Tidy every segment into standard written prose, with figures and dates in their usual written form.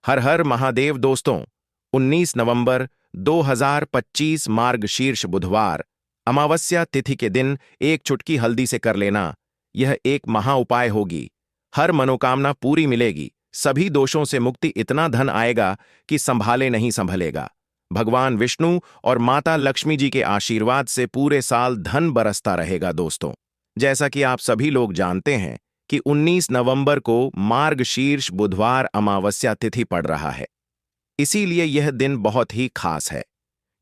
हर हर महादेव दोस्तों। 19 नवंबर 2025 मार्गशीर्ष बुधवार अमावस्या तिथि के दिन एक चुटकी हल्दी से कर लेना, यह एक महा उपाय होगी। हर मनोकामना पूरी मिलेगी, सभी दोषों से मुक्ति, इतना धन आएगा कि संभाले नहीं संभलेगा। भगवान विष्णु और माता लक्ष्मी जी के आशीर्वाद से पूरे साल धन बरसता रहेगा दोस्तों। जैसा कि आप सभी लोग जानते हैं कि 19 नवंबर को मार्गशीर्ष बुधवार अमावस्या तिथि पड़ रहा है, इसीलिए यह दिन बहुत ही खास है।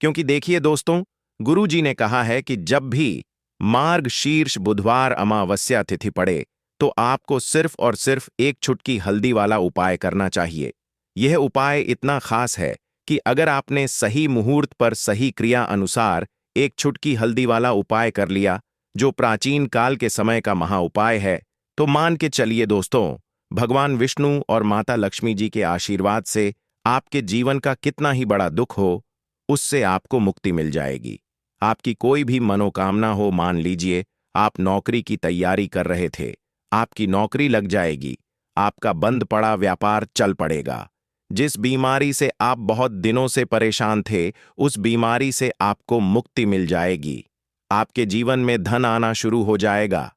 क्योंकि देखिए दोस्तों, गुरु जी ने कहा है कि जब भी मार्गशीर्ष बुधवार अमावस्या तिथि पड़े तो आपको सिर्फ और सिर्फ एक चुटकी हल्दी वाला उपाय करना चाहिए। यह उपाय इतना खास है कि अगर आपने सही मुहूर्त पर सही क्रिया अनुसार एक चुटकी हल्दी वाला उपाय कर लिया, जो प्राचीन काल के समय का महा उपाय है, तो मान के चलिए दोस्तों, भगवान विष्णु और माता लक्ष्मी जी के आशीर्वाद से आपके जीवन का कितना ही बड़ा दुख हो, उससे आपको मुक्ति मिल जाएगी। आपकी कोई भी मनोकामना हो, मान लीजिए आप नौकरी की तैयारी कर रहे थे, आपकी नौकरी लग जाएगी, आपका बंद पड़ा व्यापार चल पड़ेगा। जिस बीमारी से आप बहुत दिनों से परेशान थे, उस बीमारी से आपको मुक्ति मिल जाएगी। आपके जीवन में धन आना शुरू हो जाएगा।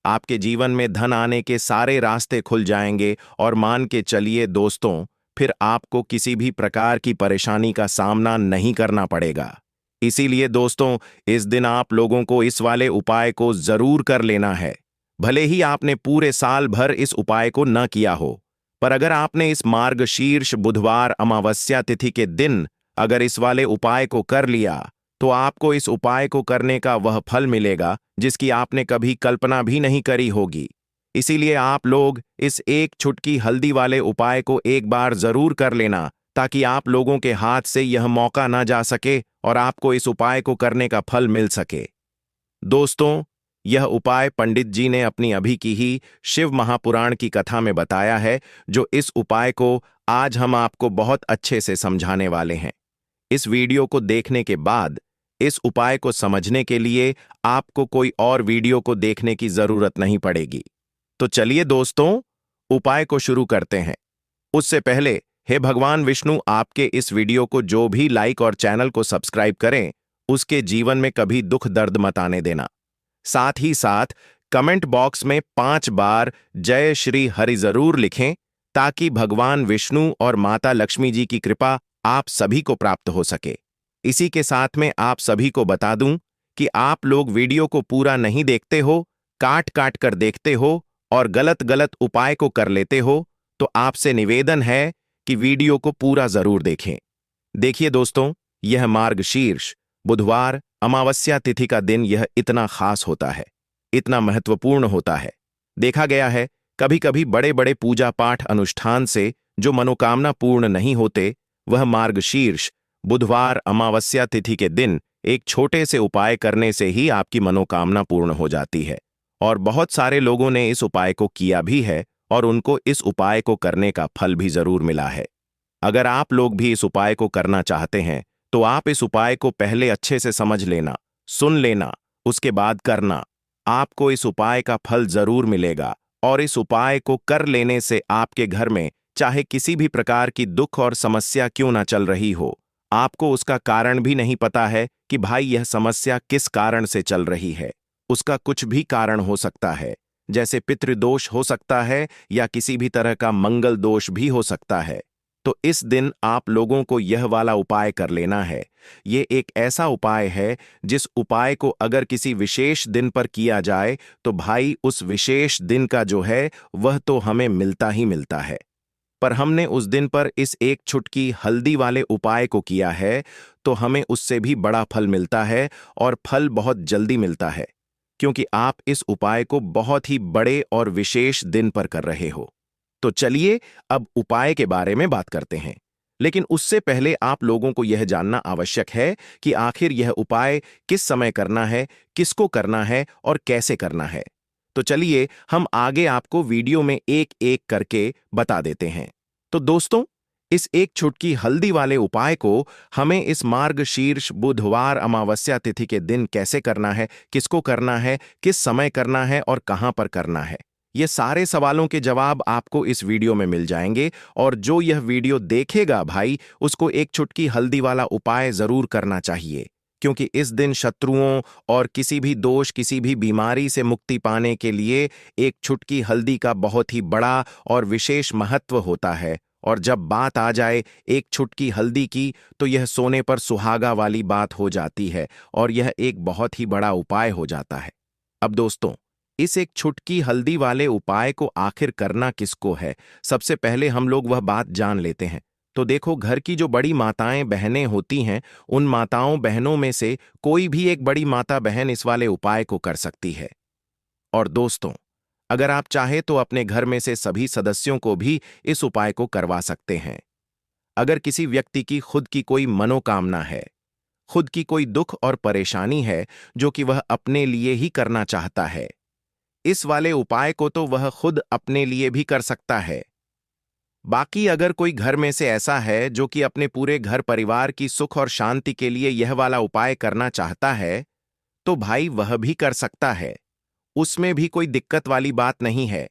आपके जीवन में धन आने के सारे रास्ते खुल जाएंगे और मान के चलिए दोस्तों, फिर आपको किसी भी प्रकार की परेशानी का सामना नहीं करना पड़ेगा। इसीलिए दोस्तों, इस दिन आप लोगों को इस वाले उपाय को जरूर कर लेना है। भले ही आपने पूरे साल भर इस उपाय को न किया हो, पर अगर आपने इस मार्गशीर्ष बुधवार अमावस्या तिथि के दिन अगर इस वाले उपाय को कर लिया, तो आपको इस उपाय को करने का वह फल मिलेगा जिसकी आपने कभी कल्पना भी नहीं करी होगी। इसीलिए आप लोग इस एक चुटकी हल्दी वाले उपाय को एक बार जरूर कर लेना, ताकि आप लोगों के हाथ से यह मौका ना जा सके और आपको इस उपाय को करने का फल मिल सके। दोस्तों, यह उपाय पंडित जी ने अपनी अभी की ही शिव महापुराण की कथा में बताया है, जो इस उपाय को आज हम आपको बहुत अच्छे से समझाने वाले हैं। इस वीडियो को देखने के बाद इस उपाय को समझने के लिए आपको कोई और वीडियो को देखने की जरूरत नहीं पड़ेगी। तो चलिए दोस्तों, उपाय को शुरू करते हैं। उससे पहले हे भगवान विष्णु, आपके इस वीडियो को जो भी लाइक और चैनल को सब्सक्राइब करें, उसके जीवन में कभी दुख दर्द मत आने देना। साथ ही साथ कमेंट बॉक्स में 5 बार जय श्री हरि जरूर लिखें, ताकि भगवान विष्णु और माता लक्ष्मी जी की कृपा आप सभी को प्राप्त हो सके। इसी के साथ में आप सभी को बता दूं कि आप लोग वीडियो को पूरा नहीं देखते हो, काट काट कर देखते हो और गलत गलत उपाय को कर लेते हो, तो आपसे निवेदन है कि वीडियो को पूरा जरूर देखें। देखिए दोस्तों, यह मार्गशीर्ष बुधवार अमावस्या तिथि का दिन यह इतना खास होता है, इतना महत्वपूर्ण होता है। देखा गया है कभी कभी बड़े बड़े पूजा पाठ अनुष्ठान से जो मनोकामना पूर्ण नहीं होते, वह मार्गशीर्ष बुधवार अमावस्या तिथि के दिन एक छोटे से उपाय करने से ही आपकी मनोकामना पूर्ण हो जाती है। और बहुत सारे लोगों ने इस उपाय को किया भी है और उनको इस उपाय को करने का फल भी जरूर मिला है। अगर आप लोग भी इस उपाय को करना चाहते हैं, तो आप इस उपाय को पहले अच्छे से समझ लेना, सुन लेना, उसके बाद करना। आपको इस उपाय का फल जरूर मिलेगा और इस उपाय को कर लेने से आपके घर में चाहे किसी भी प्रकार की दुख और समस्या क्यों ना चल रही हो, आपको उसका कारण भी नहीं पता है कि भाई यह समस्या किस कारण से चल रही है। उसका कुछ भी कारण हो सकता है, जैसे पितृदोष हो सकता है या किसी भी तरह का मंगल दोष भी हो सकता है। तो इस दिन आप लोगों को यह वाला उपाय कर लेना है। ये एक ऐसा उपाय है जिस उपाय को अगर किसी विशेष दिन पर किया जाए, तो भाई उस विशेष दिन का जो है वह तो हमें मिलता ही मिलता है। पर हमने उस दिन पर इस एक चुटकी हल्दी वाले उपाय को किया है, तो हमें उससे भी बड़ा फल मिलता है और फल बहुत जल्दी मिलता है, क्योंकि आप इस उपाय को बहुत ही बड़े और विशेष दिन पर कर रहे हो। तो चलिए अब उपाय के बारे में बात करते हैं। लेकिन उससे पहले आप लोगों को यह जानना आवश्यक है कि आखिर यह उपाय किस समय करना है, किसको करना है और कैसे करना है। तो चलिए हम आगे आपको वीडियो में एक एक करके बता देते हैं। तो दोस्तों, इस एक चुटकी हल्दी वाले उपाय को हमें इस मार्गशीर्ष बुधवार अमावस्या तिथि के दिन कैसे करना है, किसको करना है, किस समय करना है और कहां पर करना है, ये सारे सवालों के जवाब आपको इस वीडियो में मिल जाएंगे और जो यह वीडियो देखेगा भाई उसको एक चुटकी हल्दी वाला उपाय जरूर करना चाहिए, क्योंकि इस दिन शत्रुओं और किसी भी दोष किसी भी बीमारी से मुक्ति पाने के लिए एक चुटकी हल्दी का बहुत ही बड़ा और विशेष महत्व होता है। और जब बात आ जाए एक चुटकी हल्दी की तो यह सोने पर सुहागा वाली बात हो जाती है और यह एक बहुत ही बड़ा उपाय हो जाता है। अब दोस्तों, इस एक चुटकी हल्दी वाले उपाय को आखिर करना किसको है, सबसे पहले हम लोग वह बात जान लेते हैं। तो देखो, घर की जो बड़ी माताएं बहनें होती हैं, उन माताओं बहनों में से कोई भी एक बड़ी माता बहन इस वाले उपाय को कर सकती है। और दोस्तों, अगर आप चाहे तो अपने घर में से सभी सदस्यों को भी इस उपाय को करवा सकते हैं। अगर किसी व्यक्ति की खुद की कोई मनोकामना है, खुद की कोई दुख और परेशानी है जो कि वह अपने लिए ही करना चाहता है, इस वाले उपाय को तो वह खुद अपने लिए भी कर सकता है। बाकी अगर कोई घर में से ऐसा है जो कि अपने पूरे घर परिवार की सुख और शांति के लिए यह वाला उपाय करना चाहता है, तो भाई वह भी कर सकता है, उसमें भी कोई दिक्कत वाली बात नहीं है।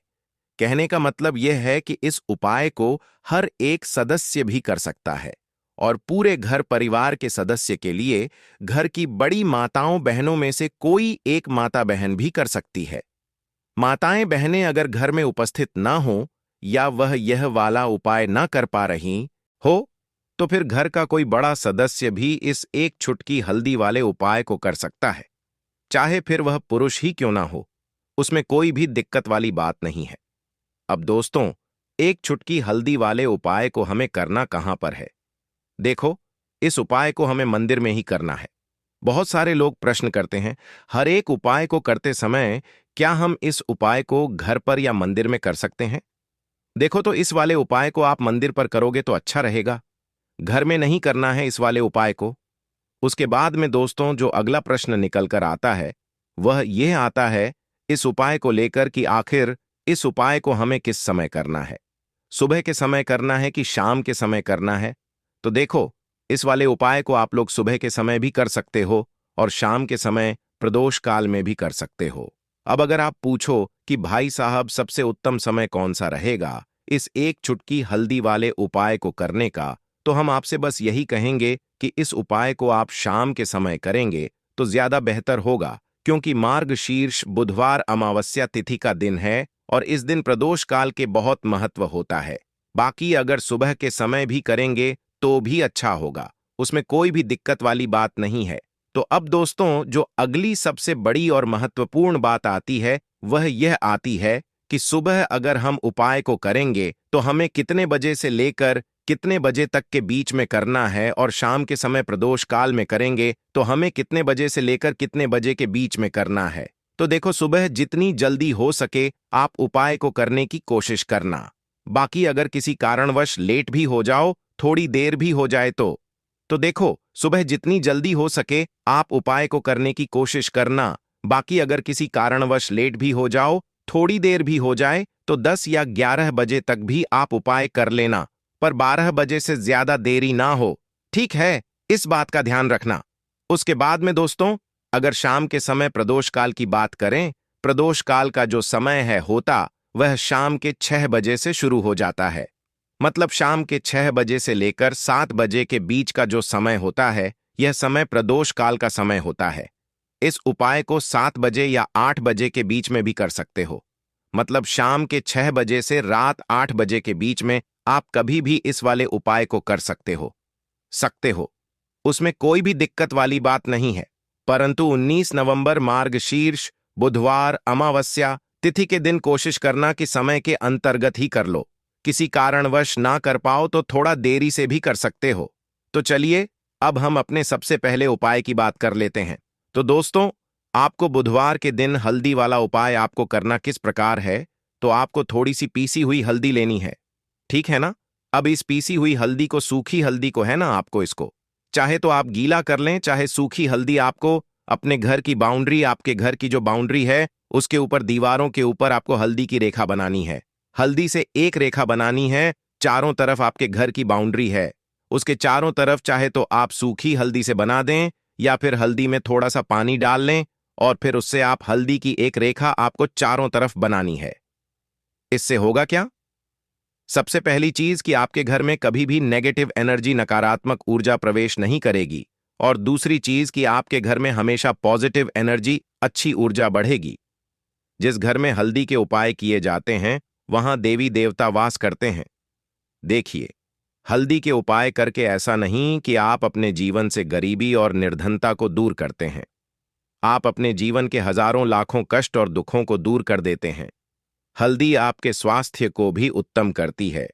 कहने का मतलब यह है कि इस उपाय को हर एक सदस्य भी कर सकता है और पूरे घर परिवार के सदस्य के लिए घर की बड़ी माताओं बहनों में से कोई एक माता बहन भी कर सकती है। माताएं बहनें अगर घर में उपस्थित ना हो या वह यह वाला उपाय ना कर पा रही हो, तो फिर घर का कोई बड़ा सदस्य भी इस एक चुटकी हल्दी वाले उपाय को कर सकता है, चाहे फिर वह पुरुष ही क्यों ना हो, उसमें कोई भी दिक्कत वाली बात नहीं है। अब दोस्तों, एक चुटकी हल्दी वाले उपाय को हमें करना कहां पर है? देखो, इस उपाय को हमें मंदिर में ही करना है। बहुत सारे लोग प्रश्न करते हैं, हर एक उपाय को करते समय क्या हम इस उपाय को घर पर या मंदिर में कर सकते हैं? देखो, तो इस वाले उपाय को आप मंदिर पर करोगे तो अच्छा रहेगा, घर में नहीं करना है इस वाले उपाय को। उसके बाद में दोस्तों, जो अगला प्रश्न निकल कर आता है वह यह आता है इस उपाय को लेकर कि आखिर इस उपाय को हमें किस समय करना है, सुबह के समय करना है कि शाम के समय करना है? तो देखो, इस वाले उपाय को आप लोग सुबह के समय भी कर सकते हो और शाम के समय प्रदोष काल में भी कर सकते हो। अब अगर आप पूछो कि भाई साहब सबसे उत्तम समय कौन सा रहेगा इस एक चुटकी हल्दी वाले उपाय को करने का, तो हम आपसे बस यही कहेंगे कि इस उपाय को आप शाम के समय करेंगे तो ज्यादा बेहतर होगा, क्योंकि मार्गशीर्ष बुधवार अमावस्या तिथि का दिन है और इस दिन प्रदोष काल के बहुत महत्व होता है। बाकी अगर सुबह के समय भी करेंगे तो भी अच्छा होगा, उसमें कोई भी दिक्कत वाली बात नहीं है। तो अब दोस्तों, जो अगली सबसे बड़ी और महत्वपूर्ण बात आती है वह यह आती है कि सुबह अगर हम उपाय को करेंगे तो हमें कितने बजे से लेकर कितने बजे तक के बीच में करना है, और शाम के समय प्रदोष काल में करेंगे तो हमें कितने बजे से लेकर कितने बजे के बीच में करना है। तो देखो, सुबह जितनी जल्दी हो सके आप उपाय को करने की कोशिश करना। बाकी अगर किसी कारणवश लेट भी हो जाओ, थोड़ी देर भी हो जाए तो देखो, सुबह जितनी जल्दी हो सके आप उपाय को करने की कोशिश करना। बाकी अगर किसी कारणवश लेट भी हो जाओ, थोड़ी देर भी हो जाए, तो 10 या 11 बजे तक भी आप उपाय कर लेना, पर 12 बजे से ज्यादा देरी ना हो, ठीक है? इस बात का ध्यान रखना। उसके बाद में दोस्तों, अगर शाम के समय प्रदोष काल की बात करें, प्रदोष काल का जो समय है होता वह शाम के 6 बजे से शुरू हो जाता है। मतलब शाम के 6 बजे से लेकर 7 बजे के बीच का जो समय होता है, यह समय प्रदोष काल का समय होता है। इस उपाय को 7 बजे या 8 बजे के बीच में भी कर सकते हो। मतलब शाम के 6 बजे से रात 8 बजे के बीच में आप कभी भी इस वाले उपाय को कर सकते हो, उसमें कोई भी दिक्कत वाली बात नहीं है। परंतु 19 नवंबर मार्गशीर्ष बुधवार अमावस्या तिथि के दिन कोशिश करना कि समय के अंतर्गत ही कर लो। किसी कारणवश ना कर पाओ तो थोड़ा देरी से भी कर सकते हो। तो चलिए, अब हम अपने सबसे पहले उपाय की बात कर लेते हैं। तो दोस्तों, आपको बुधवार के दिन हल्दी वाला उपाय आपको करना किस प्रकार है, तो आपको थोड़ी सी पीसी हुई हल्दी लेनी है, ठीक है ना? अब इस पीसी हुई हल्दी को, सूखी हल्दी को है ना, आपको इसको चाहे तो आप गीला कर लें, चाहे सूखी हल्दी आपको अपने घर की बाउंड्री, आपके घर की जो बाउंड्री है उसके ऊपर, दीवारों के ऊपर आपको हल्दी की रेखा बनानी है। हल्दी से एक रेखा बनानी है, चारों तरफ आपके घर की बाउंड्री है, उसके चारों तरफ चाहे तो आप सूखी हल्दी से बना दें या फिर हल्दी में थोड़ा सा पानी डाल लें और फिर उससे आप हल्दी की एक रेखा आपको चारों तरफ बनानी है। इससे होगा क्या? सबसे पहली चीज कि आपके घर में कभी भी नेगेटिव एनर्जी, नकारात्मक ऊर्जा प्रवेश नहीं करेगी। और दूसरी चीज कि आपके घर में हमेशा पॉजिटिव एनर्जी, अच्छी ऊर्जा बढ़ेगी। जिस घर में हल्दी के उपाय किए जाते हैं वहां देवी देवता वास करते हैं। देखिए, हल्दी के उपाय करके ऐसा नहीं कि आप अपने जीवन से गरीबी और निर्धनता को दूर करते हैं। आप अपने जीवन के हजारों लाखों कष्ट और दुखों को दूर कर देते हैं। हल्दी आपके स्वास्थ्य को भी उत्तम करती है।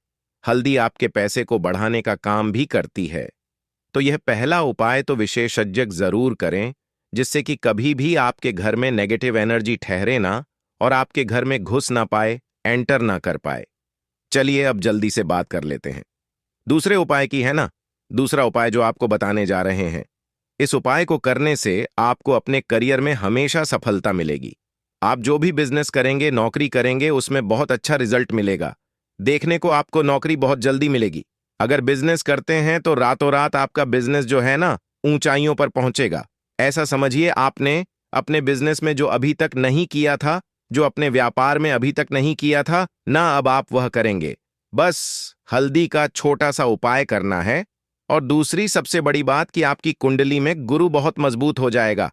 हल्दी आपके पैसे को बढ़ाने का काम भी करती है। तो यह पहला उपाय तो विशेषज्ञ जरूर करें, जिससे कि कभी भी आपके घर में नेगेटिव एनर्जी ठहरे ना और आपके घर में घुस ना पाए, एंटर ना कर पाए। चलिए अब जल्दी से बात कर लेते हैं दूसरे उपाय की, है ना। दूसरा उपाय जो आपको बताने जा रहे हैं, इस उपाय को करने से आपको अपने करियर में हमेशा सफलता मिलेगी। आप जो भी बिजनेस करेंगे, नौकरी करेंगे, उसमें बहुत अच्छा रिजल्ट मिलेगा। देखने को आपको नौकरी बहुत जल्दी मिलेगी। अगर बिजनेस करते हैं तो रातों रात आपका बिजनेस जो है ना, ऊंचाइयों पर पहुंचेगा। ऐसा समझिए, आपने अपने बिजनेस में जो अभी तक नहीं किया था, जो अपने व्यापार में अभी तक नहीं किया था ना, अब आप वह करेंगे। बस हल्दी का छोटा सा उपाय करना है। और दूसरी सबसे बड़ी बात कि आपकी कुंडली में गुरु बहुत मजबूत हो जाएगा।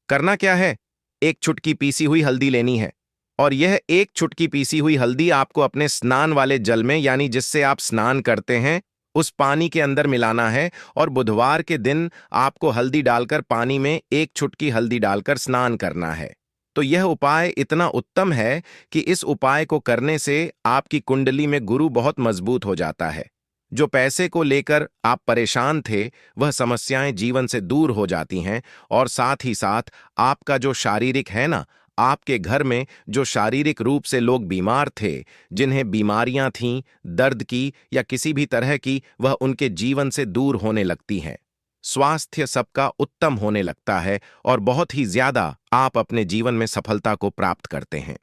करना क्या है, एक चुटकी पीसी हुई हल्दी लेनी है। और यह एक चुटकी पीसी हुई हल्दी आपको अपने स्नान वाले जल में, यानी जिससे आप स्नान करते हैं, उस पानी के अंदर मिलाना है। और बुधवार के दिन आपको हल्दी डालकर पानी में एक चुटकी हल्दी डालकर स्नान करना है। तो यह उपाय इतना उत्तम है कि इस उपाय को करने से आपकी कुंडली में गुरु बहुत मजबूत हो जाता है। जो पैसे को लेकर आप परेशान थे, वह समस्याएं जीवन से दूर हो जाती हैं। और साथ ही साथ आपका जो शारीरिक है ना, आपके घर में जो शारीरिक रूप से लोग बीमार थे, जिन्हें बीमारियां थीं, दर्द की या किसी भी तरह की, वह उनके जीवन से दूर होने लगती हैं। स्वास्थ्य सबका उत्तम होने लगता है और बहुत ही ज्यादा आप अपने जीवन में सफलता को प्राप्त करते हैं।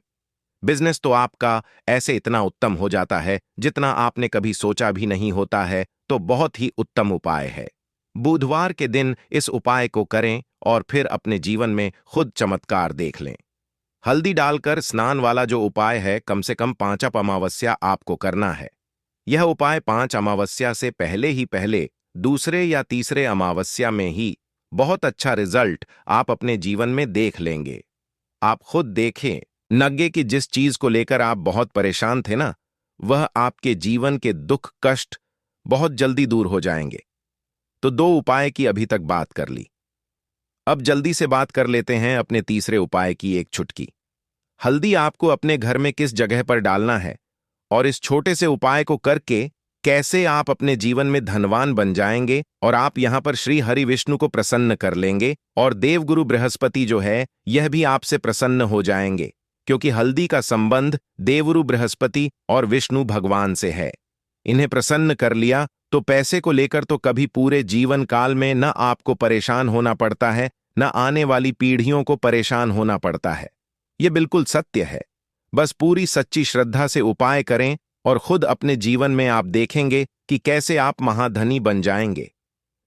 बिजनेस तो आपका ऐसे इतना उत्तम हो जाता है जितना आपने कभी सोचा भी नहीं होता है। तो बहुत ही उत्तम उपाय है। बुधवार के दिन इस उपाय को करें और फिर अपने जीवन में खुद चमत्कार देख लें। हल्दी डालकर स्नान वाला जो उपाय है, कम से कम 5 अमावस्या आपको करना है। यह उपाय 5 अमावस्या से पहले ही पहले दूसरे या तीसरे अमावस्या में ही बहुत अच्छा रिजल्ट आप अपने जीवन में देख लेंगे। आप खुद देखें, नग्गे कि जिस चीज को लेकर आप बहुत परेशान थे ना, वह आपके जीवन के दुख कष्ट बहुत जल्दी दूर हो जाएंगे। तो 2 उपाय की अभी तक बात कर ली। अब जल्दी से बात कर लेते हैं अपने तीसरे उपाय की, एक चुटकी हल्दी आपको अपने घर में किस जगह पर डालना है और इस छोटे से उपाय को करके कैसे आप अपने जीवन में धनवान बन जाएंगे। और आप यहां पर श्री हरि विष्णु को प्रसन्न कर लेंगे और देवगुरु बृहस्पति जो है, यह भी आपसे प्रसन्न हो जाएंगे, क्योंकि हल्दी का संबंध देवगुरु बृहस्पति और विष्णु भगवान से है। इन्हें प्रसन्न कर लिया तो पैसे को लेकर तो कभी पूरे जीवन काल में न आपको परेशान होना पड़ता है, न आने वाली पीढ़ियों को परेशान होना पड़ता है। यह बिल्कुल सत्य है। बस पूरी सच्ची श्रद्धा से उपाय करें और खुद अपने जीवन में आप देखेंगे कि कैसे आप महाधनी बन जाएंगे।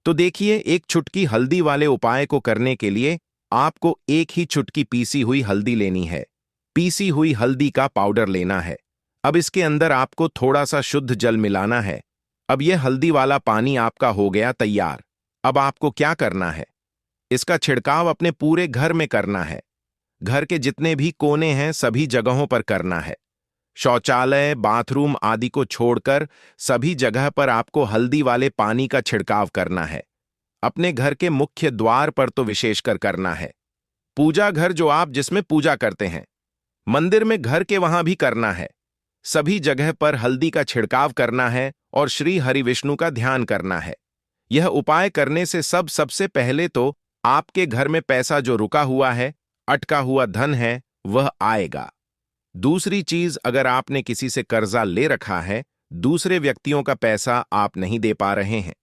तो देखिए, एक चुटकी हल्दी वाले उपाय को करने के लिए आपको एक ही चुटकी पीसी हुई हल्दी लेनी है। पीसी हुई हल्दी का पाउडर लेना है। अब इसके अंदर आपको थोड़ा सा शुद्ध जल मिलाना है। अब यह हल्दी वाला पानी आपका हो गया तैयार। अब आपको क्या करना है, इसका छिड़काव अपने पूरे घर में करना है। घर के जितने भी कोने हैं सभी जगहों पर करना है। शौचालय, बाथरूम आदि को छोड़कर सभी जगह पर आपको हल्दी वाले पानी का छिड़काव करना है। अपने घर के मुख्य द्वार पर तो विशेषकर करना है। पूजा घर जो आप जिसमें पूजा करते हैं, मंदिर में घर के वहां भी करना है। सभी जगह पर हल्दी का छिड़काव करना है और श्री हरि विष्णु का ध्यान करना है। यह उपाय करने से सबसे पहले तो आपके घर में पैसा जो रुका हुआ है, अटका हुआ धन है, वह आएगा। दूसरी चीज, अगर आपने किसी से कर्जा ले रखा है, दूसरे व्यक्तियों का पैसा आप नहीं दे पा रहे हैं,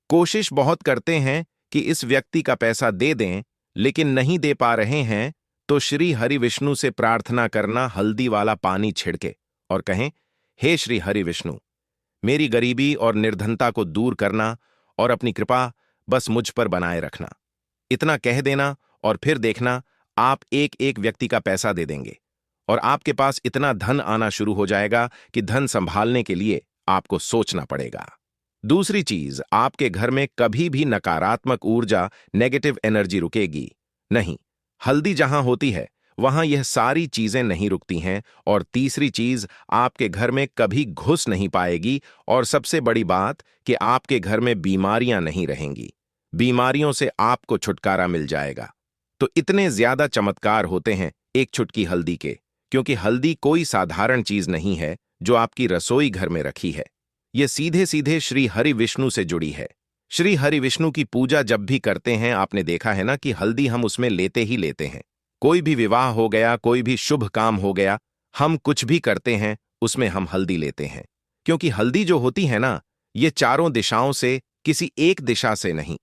कोशिश बहुत करते हैं कि इस व्यक्ति का पैसा दे दें, लेकिन नहीं दे पा रहे हैं, तो श्री हरि विष्णु से प्रार्थना करना, हल्दी वाला पानी छिड़के और कहें, हे श्री हरि विष्णु, मेरी गरीबी और निर्धनता को दूर करना और अपनी कृपा बस मुझ पर बनाए रखना। इतना कह देना और फिर देखना आप एक एक व्यक्ति का पैसा दे देंगे और आपके पास इतना धन आना शुरू हो जाएगा कि धन संभालने के लिए आपको सोचना पड़ेगा। दूसरी चीज, आपके घर में कभी भी नकारात्मक ऊर्जा, नेगेटिव एनर्जी रुकेगी नहीं। हल्दी जहां होती है वहां यह सारी चीजें नहीं रुकती हैं। और तीसरी चीज, आपके घर में कभी घुस नहीं पाएगी। और सबसे बड़ी बात कि आपके घर में बीमारियां नहीं रहेंगी। बीमारियों से आपको छुटकारा मिल जाएगा। तो इतने ज्यादा चमत्कार होते हैं एक चुटकी हल्दी के, क्योंकि हल्दी कोई साधारण चीज नहीं है जो आपकी रसोई घर में रखी है। ये सीधे सीधे श्री हरि विष्णु से जुड़ी है। श्री हरि विष्णु की पूजा जब भी करते हैं, आपने देखा है ना कि हल्दी हम उसमें लेते ही लेते हैं। कोई भी विवाह हो गया, कोई भी शुभ काम हो गया, हम कुछ भी करते हैं उसमें हम हल्दी लेते हैं। क्योंकि हल्दी जो होती है ना, ये चारों दिशाओं से, किसी एक दिशा से नहीं,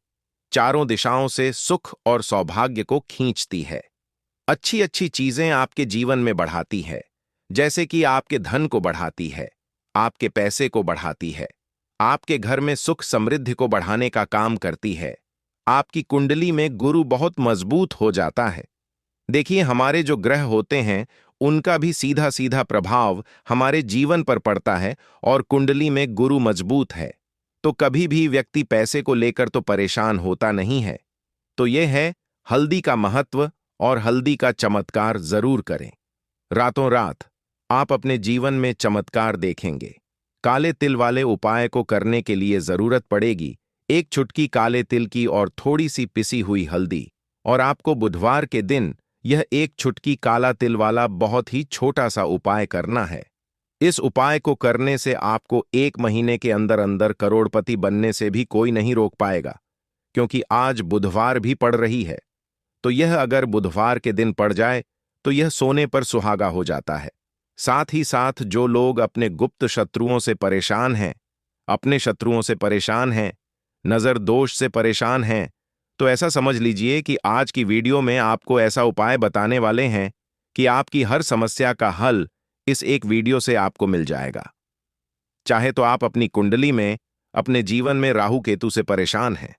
चारों दिशाओं से सुख और सौभाग्य को खींचती है। अच्छी अच्छी चीजें आपके जीवन में बढ़ाती है। जैसे कि आपके धन को बढ़ाती है, आपके पैसे को बढ़ाती है, आपके घर में सुख समृद्धि को बढ़ाने का काम करती है। आपकी कुंडली में गुरु बहुत मजबूत हो जाता है। देखिए, हमारे जो ग्रह होते हैं उनका भी सीधा सीधा प्रभाव हमारे जीवन पर पड़ता है। और कुंडली में गुरु मजबूत है तो कभी भी व्यक्ति पैसे को लेकर तो परेशान होता नहीं है। तो यह है हल्दी का महत्व, और हल्दी का चमत्कार जरूर करें। रातों रात आप अपने जीवन में चमत्कार देखेंगे। काले तिल वाले उपाय को करने के लिए जरूरत पड़ेगी एक चुटकी काले तिल की और थोड़ी सी पिसी हुई हल्दी। और आपको बुधवार के दिन यह एक चुटकी काला तिल वाला बहुत ही छोटा सा उपाय करना है। इस उपाय को करने से आपको 1 महीने के अंदर अंदर करोड़पति बनने से भी कोई नहीं रोक पाएगा। क्योंकि आज बुधवार भी पड़ रही है, तो यह अगर बुधवार के दिन पड़ जाए तो यह सोने पर सुहागा हो जाता है। साथ ही साथ जो लोग अपने गुप्त शत्रुओं से परेशान हैं, अपने शत्रुओं से परेशान हैं, नजर दोष से परेशान हैं, तो ऐसा समझ लीजिए कि आज की वीडियो में आपको ऐसा उपाय बताने वाले हैं कि आपकी हर समस्या का हल इस एक वीडियो से आपको मिल जाएगा। चाहे तो आप अपनी कुंडली में, अपने जीवन में राहु केतु से परेशान हैं,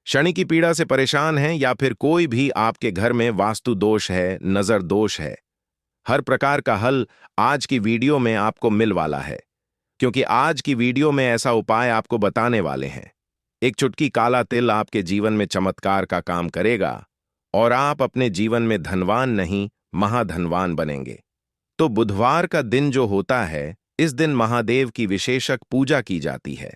शनि की पीड़ा से परेशान हैं, या फिर कोई भी आपके घर में वास्तु दोष है, नजर दोष है, हर प्रकार का हल आज की वीडियो में आपको मिल वाला है। क्योंकि आज की वीडियो में ऐसा उपाय आपको बताने वाले हैं। एक चुटकी काला तिल आपके जीवन में चमत्कार का काम करेगा और आप अपने जीवन में धनवान नहीं, महाधनवान बनेंगे। तो बुधवार का दिन जो होता है, इस दिन महादेव की विशेषक पूजा की जाती है।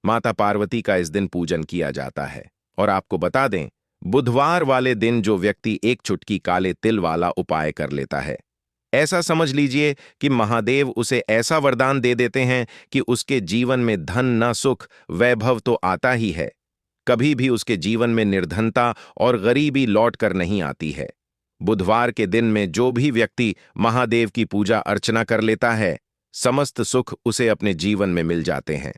माता पार्वती का इस दिन पूजन किया जाता है। और आपको बता दें, बुधवार वाले दिन जो व्यक्ति एक चुटकी काले तिल वाला उपाय कर लेता है, ऐसा समझ लीजिए कि महादेव उसे ऐसा वरदान दे देते हैं कि उसके जीवन में धन न सुख वैभव तो आता ही है, कभी भी उसके जीवन में निर्धनता और गरीबी लौट कर नहीं आती है। बुधवार के दिन में जो भी व्यक्ति महादेव की पूजा अर्चना कर लेता है, समस्त सुख उसे अपने जीवन में मिल जाते हैं।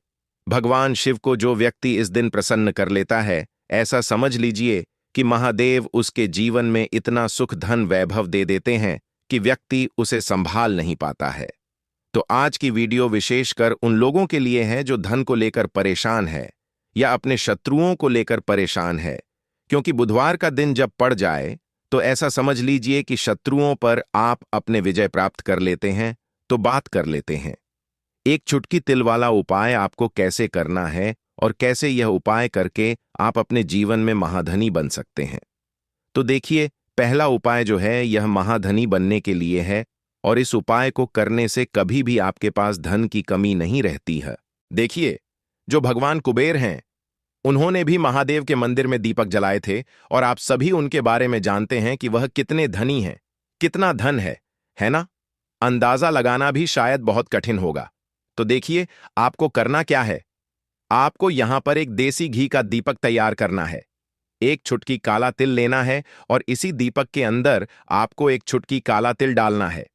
भगवान शिव को जो व्यक्ति इस दिन प्रसन्न कर लेता है, ऐसा समझ लीजिए कि महादेव उसके जीवन में इतना सुख धन वैभव दे देते हैं कि व्यक्ति उसे संभाल नहीं पाता है। तो आज की वीडियो विशेषकर उन लोगों के लिए है जो धन को लेकर परेशान है या अपने शत्रुओं को लेकर परेशान है। क्योंकि बुधवार का दिन जब पड़ जाए तो ऐसा समझ लीजिए कि शत्रुओं पर आप अपने विजय प्राप्त कर लेते हैं। तो बात कर लेते हैं एक चुटकी तिल वाला उपाय आपको कैसे करना है और कैसे यह उपाय करके आप अपने जीवन में महाधनी बन सकते हैं। तो देखिए, पहला उपाय जो है यह महाधनी बनने के लिए है, और इस उपाय को करने से कभी भी आपके पास धन की कमी नहीं रहती है। देखिए, जो भगवान कुबेर हैं, उन्होंने भी महादेव के मंदिर में दीपक जलाए थे, और आप सभी उनके बारे में जानते हैं कि वह कितने धनी हैं, कितना धन है ना? अंदाजा लगाना भी शायद बहुत कठिन होगा। तो देखिए, आपको करना क्या है। आपको यहां पर एक देसी घी का दीपक तैयार करना है। एक चुटकी काला तिल लेना है और इसी दीपक के अंदर आपको एक चुटकी काला तिल डालना है।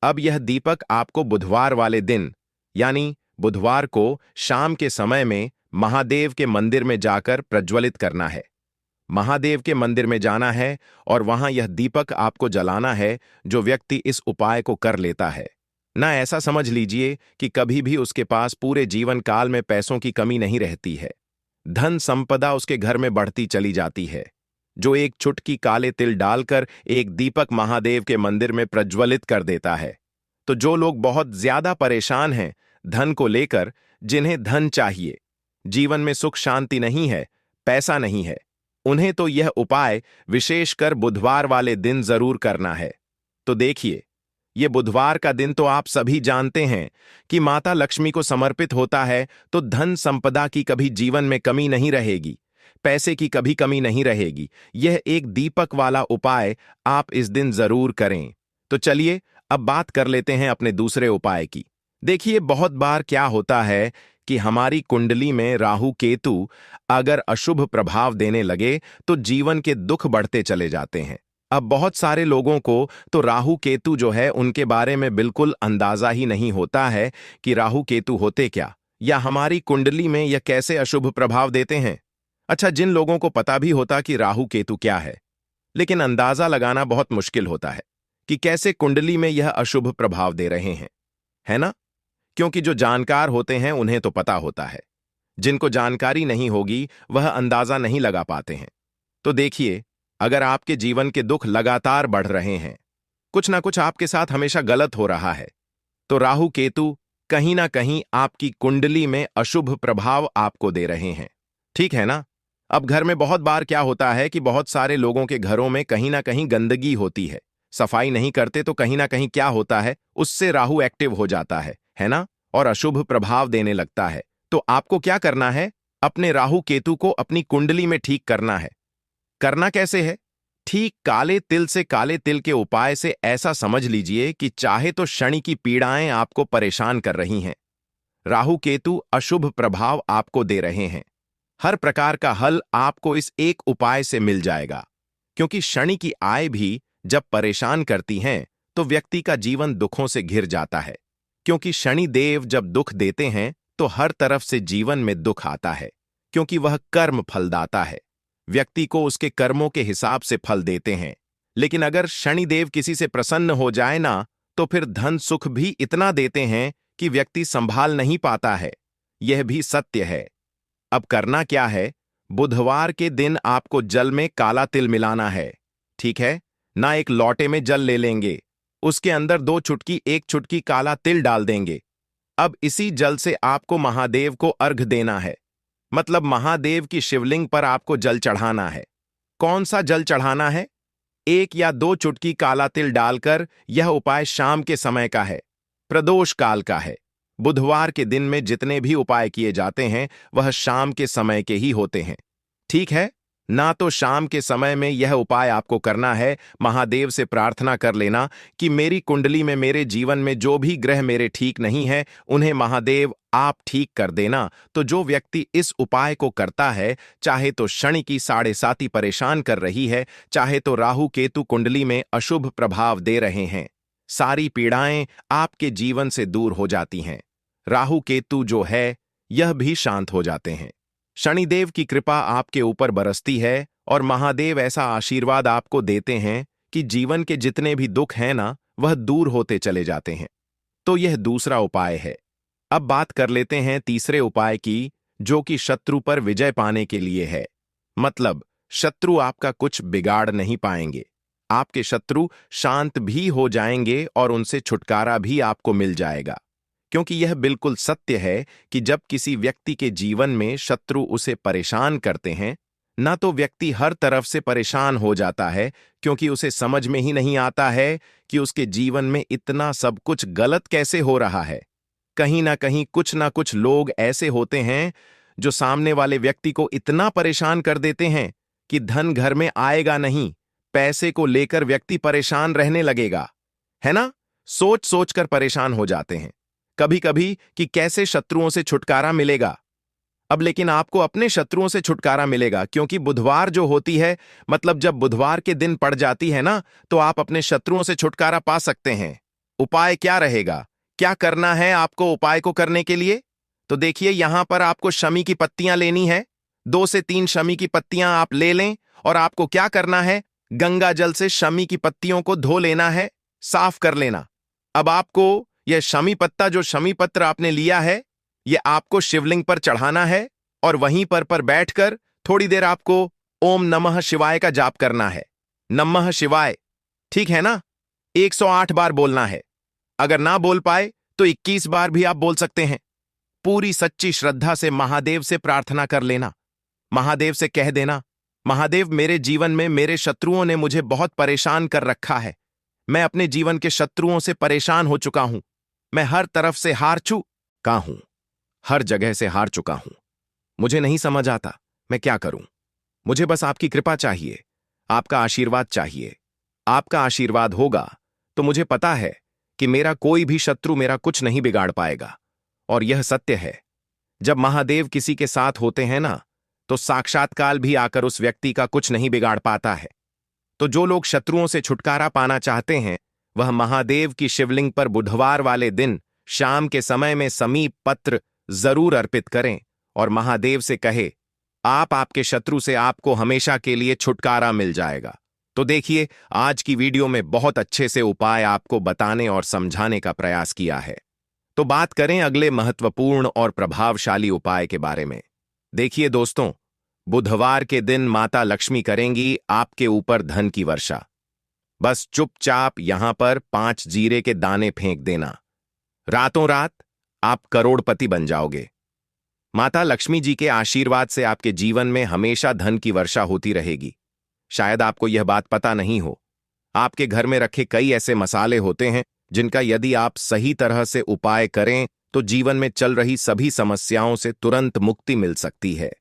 अब यह दीपक आपको बुधवार वाले दिन, यानी बुधवार को शाम के समय में महादेव के मंदिर में जाकर प्रज्वलित करना है। महादेव के मंदिर में जाना है और वहां यह दीपक आपको जलाना है। जो व्यक्ति इस उपाय को कर लेता है ना, ऐसा समझ लीजिए कि कभी भी उसके पास पूरे जीवन काल में पैसों की कमी नहीं रहती है। धन संपदा उसके घर में बढ़ती चली जाती है। जो एक चुटकी काले तिल डालकर एक दीपक महादेव के मंदिर में प्रज्वलित कर देता है। तो जो लोग बहुत ज्यादा परेशान हैं धन को लेकर, जिन्हें धन चाहिए, जीवन में सुख शांति नहीं है, पैसा नहीं है, उन्हें तो यह उपाय विशेषकर बुधवार वाले दिन जरूर करना है। तो देखिए, ये बुधवार का दिन तो आप सभी जानते हैं कि माता लक्ष्मी को समर्पित होता है, तो धन संपदा की कभी जीवन में कमी नहीं रहेगी, पैसे की कभी कमी नहीं रहेगी। यह एक दीपक वाला उपाय आप इस दिन जरूर करें। तो चलिए अब बात कर लेते हैं अपने दूसरे उपाय की। देखिए, बहुत बार क्या होता है कि हमारी कुंडली में राहु केतु अगर अशुभ प्रभाव देने लगे तो जीवन के दुख बढ़ते चले जाते हैं। अब बहुत सारे लोगों को तो राहु केतु जो है उनके बारे में बिल्कुल अंदाजा ही नहीं होता है कि राहु केतु होते क्या, या हमारी कुंडली में यह कैसे अशुभ प्रभाव देते हैं। अच्छा, जिन लोगों को पता भी होता कि राहु केतु क्या है, लेकिन अंदाजा लगाना बहुत मुश्किल होता है कि कैसे कुंडली में यह अशुभ प्रभाव दे रहे हैं, है ना? क्योंकि जो जानकार होते हैं उन्हें तो पता होता है, जिनको जानकारी नहीं होगी वह अंदाजा नहीं लगा पाते हैं। तो देखिए, अगर आपके जीवन के दुख लगातार बढ़ रहे हैं, कुछ ना कुछ आपके साथ हमेशा गलत हो रहा है, तो राहु केतु कहीं ना कहीं आपकी कुंडली में अशुभ प्रभाव आपको दे रहे हैं। ठीक है ना? अब घर में बहुत बार क्या होता है कि बहुत सारे लोगों के घरों में कहीं ना कहीं गंदगी होती है, सफाई नहीं करते, तो कहीं ना कहीं क्या होता है, उससे राहु एक्टिव हो जाता है ना, और अशुभ प्रभाव देने लगता है। तो आपको क्या करना है, अपने राहु केतु को अपनी कुंडली में ठीक करना है। करना कैसे है? ठीक काले तिल से काले तिल के उपाय से ऐसा समझ लीजिए कि चाहे तो शनि की पीड़ाएं आपको परेशान कर रही हैं, राहु केतु अशुभ प्रभाव आपको दे रहे हैं, हर प्रकार का हल आपको इस एक उपाय से मिल जाएगा। क्योंकि शनि की आय भी जब परेशान करती हैं तो व्यक्ति का जीवन दुखों से घिर जाता है। क्योंकि शनि देव जब दुख देते हैं तो हर तरफ से जीवन में दुख आता है, क्योंकि वह कर्म फलदाता है, व्यक्ति को उसके कर्मों के हिसाब से फल देते हैं। लेकिन अगर शनिदेव किसी से प्रसन्न हो जाए ना, तो फिर धन सुख भी इतना देते हैं कि व्यक्ति संभाल नहीं पाता है। यह भी सत्य है। अब करना क्या है, बुधवार के दिन आपको जल में काला तिल मिलाना है। ठीक है ना? एक लोटे में जल ले लेंगे, उसके अंदर 2 चुटकी 1 चुटकी काला तिल डाल देंगे। अब इसी जल से आपको महादेव को अर्घ देना है, मतलब महादेव की शिवलिंग पर आपको जल चढ़ाना है। कौन सा जल चढ़ाना है? 1 या 2 चुटकी काला तिल डालकर। यह उपाय शाम के समय का है, प्रदोष काल का है। बुधवार के दिन में जितने भी उपाय किए जाते हैं वह शाम के समय के ही होते हैं। ठीक है ना? तो शाम के समय में यह उपाय आपको करना है। महादेव से प्रार्थना कर लेना कि मेरी कुंडली में, मेरे जीवन में जो भी ग्रह मेरे ठीक नहीं है, उन्हें महादेव आप ठीक कर देना। तो जो व्यक्ति इस उपाय को करता है, चाहे तो शनि की 7.5 परेशान कर रही है, चाहे तो राहु केतु कुंडली में अशुभ प्रभाव दे रहे हैं, सारी पीड़ाएं आपके जीवन से दूर हो जाती हैं। राहु केतु जो है यह भी शांत हो जाते हैं। शनिदेव की कृपा आपके ऊपर बरसती है और महादेव ऐसा आशीर्वाद आपको देते हैं कि जीवन के जितने भी दुख हैं ना, वह दूर होते चले जाते हैं। तो यह दूसरा उपाय है। अब बात कर लेते हैं तीसरे उपाय की, जो कि शत्रु पर विजय पाने के लिए है। मतलब शत्रु आपका कुछ बिगाड़ नहीं पाएंगे, आपके शत्रु शांत भी हो जाएंगे और उनसे छुटकारा भी आपको मिल जाएगा। क्योंकि यह बिल्कुल सत्य है कि जब किसी व्यक्ति के जीवन में शत्रु उसे परेशान करते हैं ना, तो व्यक्ति हर तरफ से परेशान हो जाता है, क्योंकि उसे समझ में ही नहीं आता है कि उसके जीवन में इतना सब कुछ गलत कैसे हो रहा है। कहीं ना कुछ लोग ऐसे होते हैं जो सामने वाले व्यक्ति को इतना परेशान कर देते हैं कि धन घर में आएगा नहीं, पैसे को लेकर व्यक्ति परेशान रहने लगेगा, है ना? सोच सोच कर परेशान हो जाते हैं कभी कभी कि कैसे शत्रुओं से छुटकारा मिलेगा। अब लेकिन आपको अपने शत्रुओं से छुटकारा मिलेगा, क्योंकि बुधवार जो होती है, मतलब जब बुधवार के दिन पड़ जाती है ना, तो आप अपने शत्रुओं से छुटकारा पा सकते हैं। उपाय क्या रहेगा, क्या करना है आपको उपाय को करने के लिए? तो देखिए, यहां पर आपको शमी की पत्तियां लेनी है। 2 से 3 शमी की पत्तियां आप ले लें और आपको क्या करना है, गंगा जल से शमी की पत्तियों को धो लेना है, साफ कर लेना। अब आपको यह शमी पत्ता, जो शमी पत्र आपने लिया है, यह आपको शिवलिंग पर चढ़ाना है और वहीं पर बैठकर थोड़ी देर आपको ओम नमः शिवाय का जाप करना है। नमः शिवाय, ठीक है ना? 108 बार बोलना है। अगर ना बोल पाए तो 21 बार भी आप बोल सकते हैं। पूरी सच्ची श्रद्धा से महादेव से प्रार्थना कर लेना। महादेव से कह देना, महादेव, मेरे जीवन में मेरे शत्रुओं ने मुझे बहुत परेशान कर रखा है। मैं अपने जीवन के शत्रुओं से परेशान हो चुका हूं। मैं हर तरफ से हार चुका हूं। हर जगह से हार चुका हूं। मुझे नहीं समझ आता मैं क्या करूं। मुझे बस आपकी कृपा चाहिए, आपका आशीर्वाद चाहिए। आपका आशीर्वाद होगा तो मुझे पता है कि मेरा कोई भी शत्रु मेरा कुछ नहीं बिगाड़ पाएगा। और यह सत्य है, जब महादेव किसी के साथ होते हैं ना, तो साक्षात्काल भी आकर उस व्यक्ति का कुछ नहीं बिगाड़ पाता है। तो जो लोग शत्रुओं से छुटकारा पाना चाहते हैं, वह महादेव की शिवलिंग पर बुधवार वाले दिन शाम के समय में समीप पत्र जरूर अर्पित करें और महादेव से कहे, आपके शत्रु से आपको हमेशा के लिए छुटकारा मिल जाएगा। तो देखिए, आज की वीडियो में बहुत अच्छे से उपाय आपको बताने और समझाने का प्रयास किया है। तो बात करें अगले महत्वपूर्ण और प्रभावशाली उपाय के बारे में। देखिए दोस्तों, बुधवार के दिन माता लक्ष्मी करेंगी आपके ऊपर धन की वर्षा। बस चुपचाप यहां पर 5 जीरे के दाने फेंक देना। रातों रात आप करोड़पति बन जाओगे। माता लक्ष्मी जी के आशीर्वाद से आपके जीवन में हमेशा धन की वर्षा होती रहेगी। शायद आपको यह बात पता नहीं हो, आपके घर में रखे कई ऐसे मसाले होते हैं जिनका यदि आप सही तरह से उपाय करें तो जीवन में चल रही सभी समस्याओं से तुरंत मुक्ति मिल सकती है।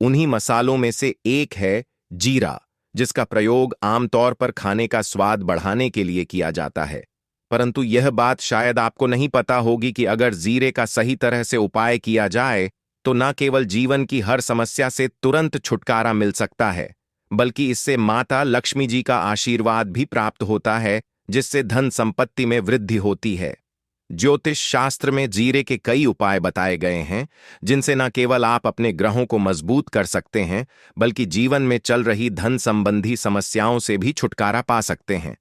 उन्हीं मसालों में से एक है जीरा, जिसका प्रयोग आमतौर पर खाने का स्वाद बढ़ाने के लिए किया जाता है। परंतु यह बात शायद आपको नहीं पता होगी कि अगर जीरे का सही तरह से उपाय किया जाए तो न केवल जीवन की हर समस्या से तुरंत छुटकारा मिल सकता है, बल्कि इससे माता लक्ष्मी जी का आशीर्वाद भी प्राप्त होता है, जिससे धन संपत्ति में वृद्धि होती है। ज्योतिष शास्त्र में जीरे के कई उपाय बताए गए हैं, जिनसे न केवल आप अपने ग्रहों को मजबूत कर सकते हैं, बल्कि जीवन में चल रही धन संबंधी समस्याओं से भी छुटकारा पा सकते हैं।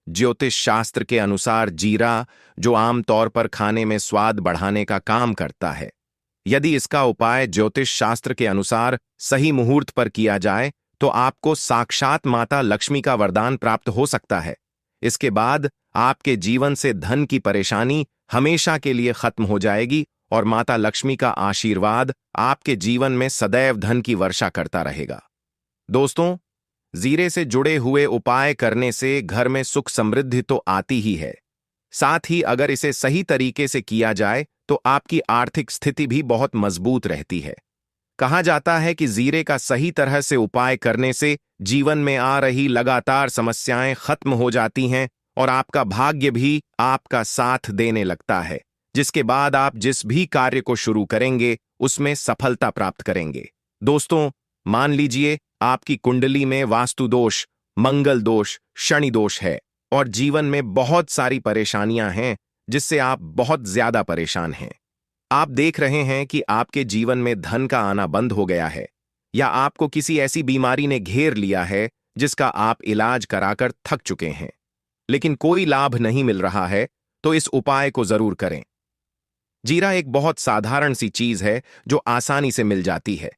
ज्योतिष शास्त्र के अनुसार जीरा, जो आमतौर पर खाने में स्वाद बढ़ाने का काम करता है, यदि इसका उपाय ज्योतिष शास्त्र के अनुसार सही मुहूर्त पर किया जाए तो आपको साक्षात माता लक्ष्मी का वरदान प्राप्त हो सकता है। इसके बाद आपके जीवन से धन की परेशानी हमेशा के लिए खत्म हो जाएगी और माता लक्ष्मी का आशीर्वाद आपके जीवन में सदैव धन की वर्षा करता रहेगा। दोस्तों, जीरे से जुड़े हुए उपाय करने से घर में सुख समृद्धि तो आती ही है, साथ ही अगर इसे सही तरीके से किया जाए तो आपकी आर्थिक स्थिति भी बहुत मजबूत रहती है। कहा जाता है कि जीरे का सही तरह से उपाय करने से जीवन में आ रही लगातार समस्याएं खत्म हो जाती हैं और आपका भाग्य भी आपका साथ देने लगता है, जिसके बाद आप जिस भी कार्य को शुरू करेंगे उसमें सफलता प्राप्त करेंगे। दोस्तों, मान लीजिए आपकी कुंडली में वास्तु दोष, मंगल दोष, शनि दोष है और जीवन में बहुत सारी परेशानियां हैं जिससे आप बहुत ज्यादा परेशान हैं। आप देख रहे हैं कि आपके जीवन में धन का आना बंद हो गया है, या आपको किसी ऐसी बीमारी ने घेर लिया है जिसका आप इलाज कराकर थक चुके हैं, लेकिन कोई लाभ नहीं मिल रहा है, तो इस उपाय को जरूर करें। जीरा एक बहुत साधारण सी चीज है जो आसानी से मिल जाती है,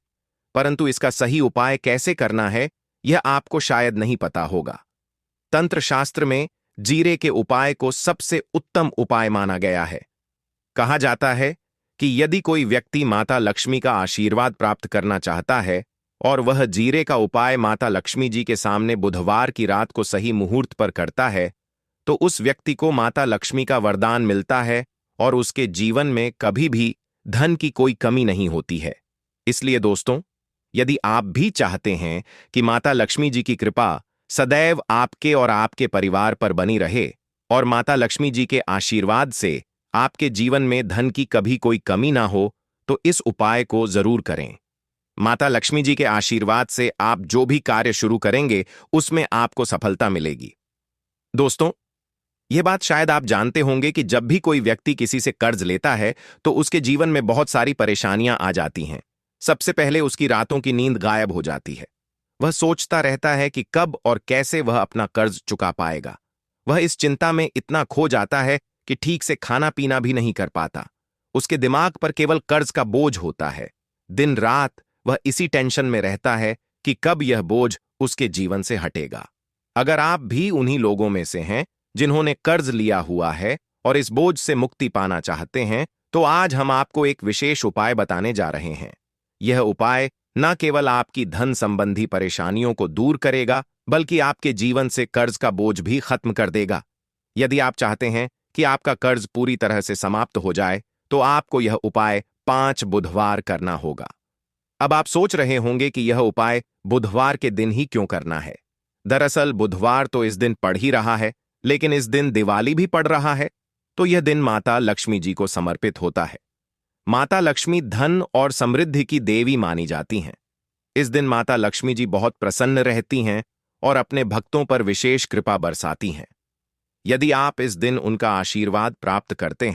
परंतु इसका सही उपाय कैसे करना है यह आपको शायद नहीं पता होगा। तंत्र शास्त्र में जीरे के उपाय को सबसे उत्तम उपाय माना गया है। कहा जाता है कि यदि कोई व्यक्ति माता लक्ष्मी का आशीर्वाद प्राप्त करना चाहता है और वह जीरे का उपाय माता लक्ष्मी जी के सामने बुधवार की रात को सही मुहूर्त पर करता है, तो उस व्यक्ति को माता लक्ष्मी का वरदान मिलता है और उसके जीवन में कभी भी धन की कोई कमी नहीं होती है। इसलिए दोस्तों, यदि आप भी चाहते हैं कि माता लक्ष्मी जी की कृपा सदैव आपके और आपके परिवार पर बनी रहे और माता लक्ष्मी जी के आशीर्वाद से आपके जीवन में धन की कभी कोई कमी ना हो, तो इस उपाय को जरूर करें। माता लक्ष्मी जी के आशीर्वाद से आप जो भी कार्य शुरू करेंगे उसमें आपको सफलता मिलेगी। दोस्तों, यह बात शायद आप जानते होंगे कि जब भी कोई व्यक्ति किसी से कर्ज लेता है तो उसके जीवन में बहुत सारी परेशानियां आ जाती हैं। सबसे पहले उसकी रातों की नींद गायब हो जाती है। वह सोचता रहता है कि कब और कैसे वह अपना कर्ज चुका पाएगा। वह इस चिंता में इतना खो जाता है कि ठीक से खाना पीना भी नहीं कर पाता। उसके दिमाग पर केवल कर्ज का बोझ होता है। दिन रात वह इसी टेंशन में रहता है कि कब यह बोझ उसके जीवन से हटेगा। अगर आप भी उन्हीं लोगों में से हैं जिन्होंने कर्ज लिया हुआ है और इस बोझ से मुक्ति पाना चाहते हैं, तो आज हम आपको एक विशेष उपाय बताने जा रहे हैं। यह उपाय न केवल आपकी धन संबंधी परेशानियों को दूर करेगा, बल्कि आपके जीवन से कर्ज का बोझ भी खत्म कर देगा। यदि आप चाहते हैं कि आपका कर्ज पूरी तरह से समाप्त हो जाए, तो आपको यह उपाय 5 बुधवार करना होगा। अब आप सोच रहे होंगे कि यह उपाय बुधवार के दिन ही क्यों करना है। दरअसल बुधवार तो इस दिन पड़ ही रहा है, लेकिन इस दिन दिवाली भी पड़ रहा है, तो यह दिन माता लक्ष्मी जी को समर्पित होता है। माता लक्ष्मी धन और समृद्धि की देवी मानी जाती हैं। इस दिन माता लक्ष्मी जी बहुत प्रसन्न रहती हैं और अपने भक्तों पर विशेष कृपा बरसाती हैं। यदि आप इस दिन उनका आशीर्वाद प्राप्त करते हैं,